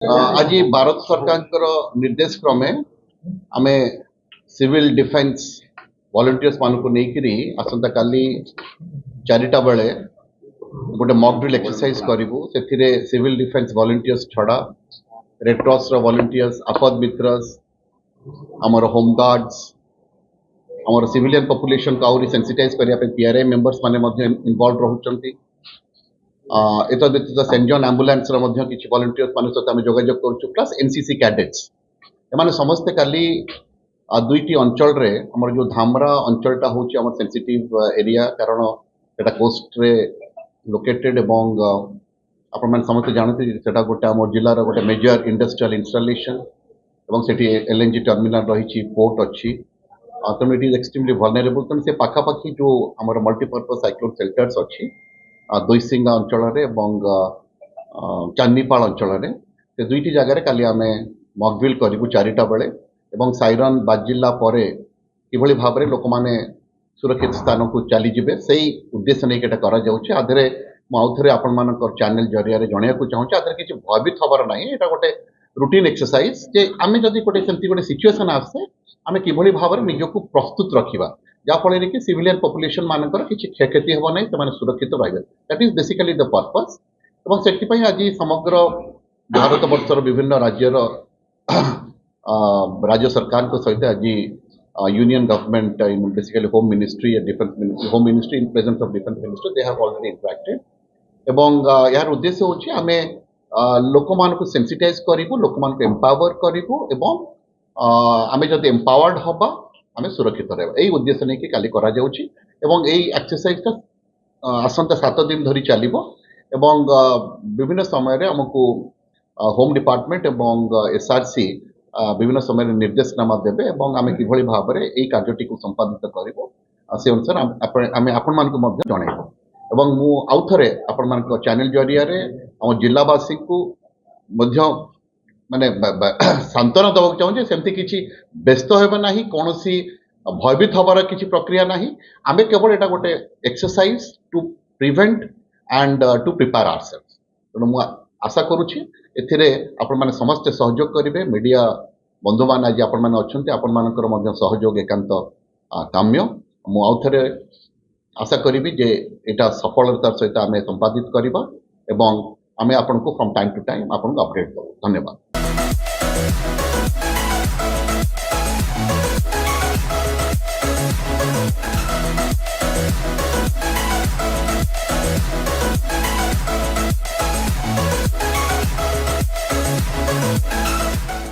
आज भारत सरकार निर्देश क्रमे आमे सिविल डिफेन्स वॉलंटियर्स मान को लेकरी आसंता काली 4टा बेले गोटे मॉक ड्रिल एक्सरसाइज करिवु सेथिरे सिविल डिफेन्स वॉलंटियर्स छड़ा रेड क्रॉस रो वॉलंटियर्स आपद मित्रस हमर होम गार्ड्स हमर सिविलियन पॉपुलेशन को आउरी सेंसिटाइज करिया पे पीआरआई मेंबर्स माने मध्ये इन्वॉल्व रहउचंती एत व्यतीत सेंट जॉन एम्बुलेंस किसी वॉलंटियर्स मान सहित आम जोगाजोग करुँ प्लस एनसीसी कैडेट्स एमाने समस्ते काली दुईटी अंचल रे हमर जो धामरा अंचलटा होची हमर सेंसिटिव एरिया कारण एटा कोस्ट रे लोकेटेड एवं आपण मान समस्ते जानते सेटा गोटे हमर जिल्ला रो गोटे मेजर इंडस्ट्रियल इंस्टॉलेशन एवं सेठी एलएनजी टर्मिनल रही पोर्ट अच्छी तेणु इट इज एक्सट्रीमली वल्नरेबल तेणु से पाखापाखि जो हमर मल्टीपर्पज साइक्लोन शेल्टर्स अच्छी दुईसिंगा अंचल चांदीपाल अंचल से दुईटी जगार काली आम मॉकड्रिल करूँ 4टा बेले एवं साइरन बाजिला कि भाव में लोक मैंने सुरक्षित स्थान को चलीजे से उद्देश्य नहीं कर आधे मुझे आपण मान चैनल जरिया जनवाक चाहूँगी आधे किसी भयभीत हबार ना यहाँ गोटे रूटीन एक्सरसाइज जे आम जदि गोटे सेमती गोटे सिचुएसन आसे आम कि भाव में निजक प्रस्तुत रखा जहाँफल कि सिविलियन पॉपुलेशन मानकर किसी क्षयक्षति हम ना से सुरक्षित रही that is basically the purpose और से आज समग्र भारत वर्षर विभिन्न राज्यर राज्य सरकार सहित आज union government basically home ministry home ministry in presence of defence minister they have already interacted एवं यार उद्देश्य होची आमे लोक मान को सेंसिटाइज करिवु लोक मान को एम्पावर करिवु एवं आमे जदि एम्पावर्ड हबा आमे सुरक्षित रहबा एई उद्देश्य नै कि काली करा जाउची एवं एई एक्सरसाइज का आसंता 7 दिन धरी चलिबो एवं विभिन्न समय रे हमकु होम डिपार्टमेंट एवं एसआरसी विभिन्न समय निर्देशनामा देबे एवं आमे किभଳି भाबरे एई कार्यटी को संपादित करिवो से अनुसार आमे आपण मान को मध्य जणाइबो एवं मु आउथरे आपण मान को चैनल जरिया रे हम जिल्लावासी को मध्य माने सांत्वना देवाक चाहूँ सेमती किसी व्यस्त होबा नाही कोनोसी भयभीत हबार किसी प्रक्रिया नाही आमे केवल एटा गोटे exercise to prevent and to prepare ourselves तेणु मु आशा करुछि एथिरे आपण माने समस्त सहयोग करिवे मीडिया बंधु मान आज आपण माने अछंती आपण मानकर मध्य सहयोग एकांत काम्य मु आउथरे आशा करी जे एटा सफलतार सहित आमे संपादित करबा एवं आमे आपण को फ्रॉम टाइम टू टाइम आपण को अपडेट करू धन्यवाद।